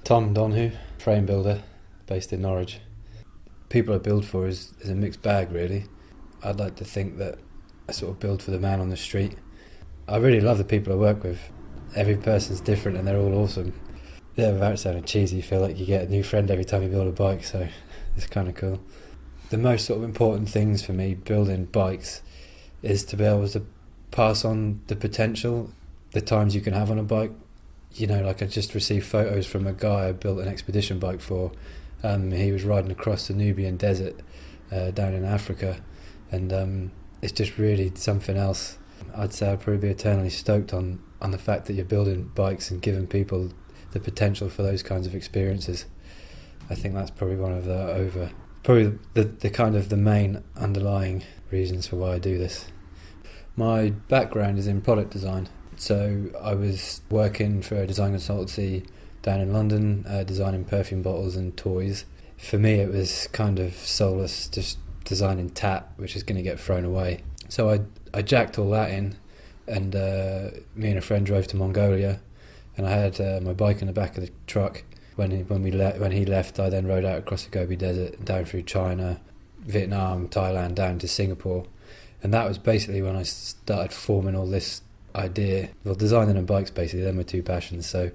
Tom Donhou, frame builder, based in Norwich. People I build for is a mixed bag, really. I'd like to think that I sort of build for the man on the street. I really love the people I work with. Every person's different and they're all awesome. Yeah, without sounding cheesy, you feel like you get a new friend every time you build a bike, so it's kind of cool. The most sort of important things for me building bikes is to be able to pass on the potential, the times you can have on a bike. You know, like I just received photos from a guy I built an expedition bike for. He was riding across the Nubian desert down in Africa, and it's just really something else. I'd say I'd probably be eternally stoked on the fact that you're building bikes and giving people the potential for those kinds of experiences. I think that's probably one of the kind of the main underlying reasons for why I do this. My background is in product design. So I was working for a design consultancy down in London, designing perfume bottles and toys. For me, it was kind of soulless, just designing tat, which is going to get thrown away. So I jacked all that in, and me and a friend drove to Mongolia, and I had my bike in the back of the truck. When he left, I then rode out across the Gobi Desert, down through China, Vietnam, Thailand, down to Singapore. And that was basically when I started forming all this idea. Well, designing and bikes, basically, they're my two passions. So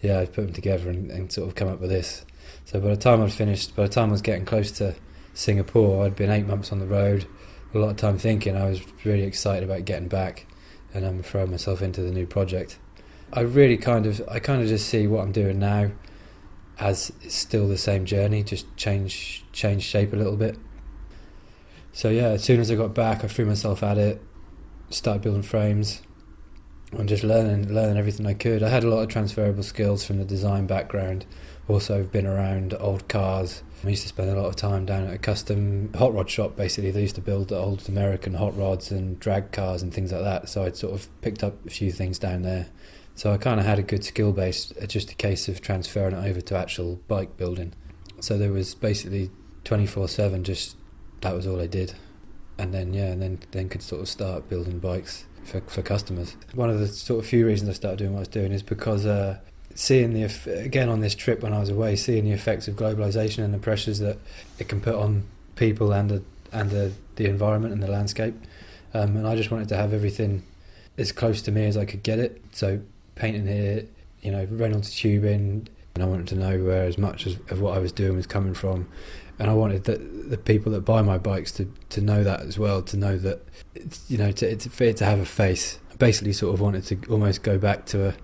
yeah, I put them together and sort of come up with this. So by the time I was getting close to Singapore, I'd been 8 months on the road, a lot of time thinking. I was really excited about getting back and I'm throwing myself into the new project. I kind of just see what I'm doing now as it's still the same journey, just change shape a little bit. So yeah, as soon as I got back, I threw myself at it, started building frames, and just learning everything I could. I had a lot of transferable skills from the design background. Also, I've been around old cars. I used to spend a lot of time down at a custom hot rod shop, basically. They used to build the old American hot rods and drag cars and things like that. So I'd sort of picked up a few things down there. So I kind of had a good skill base, just a case of transferring it over to actual bike building. So there was basically 24/7, just that was all I did. And then could sort of start building bikes for customers. One of the sort of few reasons I started doing what I was doing is because seeing again on this trip when I was away, seeing the effects of globalization and the pressures that it can put on people and the environment and the landscape, and I just wanted to have everything as close to me as I could get it. So painting here, Reynolds tubing, and I wanted to know where as much of what I was doing was coming from. And I wanted the people that buy my bikes to know that as well, to know that, for it to have a face. I basically sort of wanted to almost go back to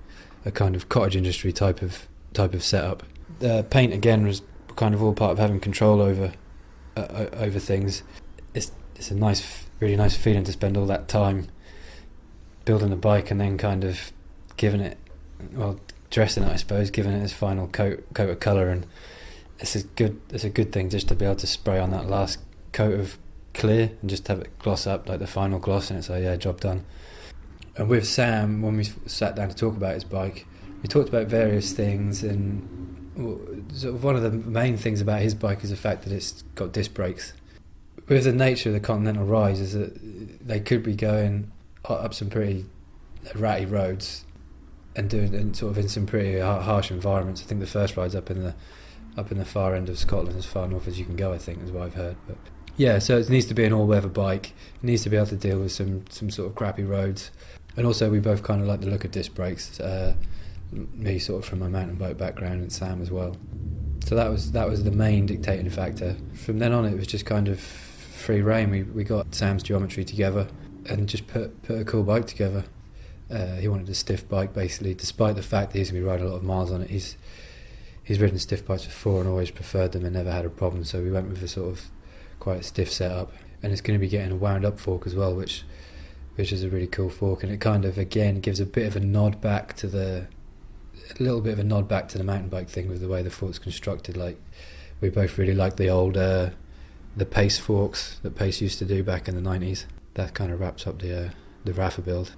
a kind of cottage industry type of setup. Paint, again, was kind of all part of having control over things. It's a really nice feeling to spend all that time building a bike and then kind of dressing it, I suppose, giving it its final coat of colour. And it's a good thing just to be able to spray on that last coat of clear and just have it gloss up, like the final gloss, and it's like, yeah, job done. And with Sam, when we sat down to talk about his bike, we talked about various things, and sort of one of the main things about his bike is the fact that it's got disc brakes. With the nature of the Continental rides is that they could be going up some pretty ratty roads and doing sort of in some pretty harsh environments. I think the first ride's up in the far end of Scotland, as far north as you can go, I think, is what I've heard. But yeah, so it needs to be an all-weather bike. It needs to be able to deal with some sort of crappy roads. And also, we both kind of like the look of disc brakes. Me sort of from my mountain bike background, and Sam as well. So that was the main dictating factor. From then on, it was just kind of free rein. We got Sam's geometry together and just put a cool bike together. He wanted a stiff bike, basically, despite the fact that he's going to be riding a lot of miles on it. He's ridden stiff bikes before and always preferred them and never had a problem, so we went with a sort of quite stiff setup. And it's going to be getting a wound up fork as well, which is a really cool fork, and it kind of again gives a little bit of a nod back to the mountain bike thing with the way the fork's constructed. Like, we both really like the old the Pace forks that Pace used to do back in the 90s. That kind of wraps up the Rapha build.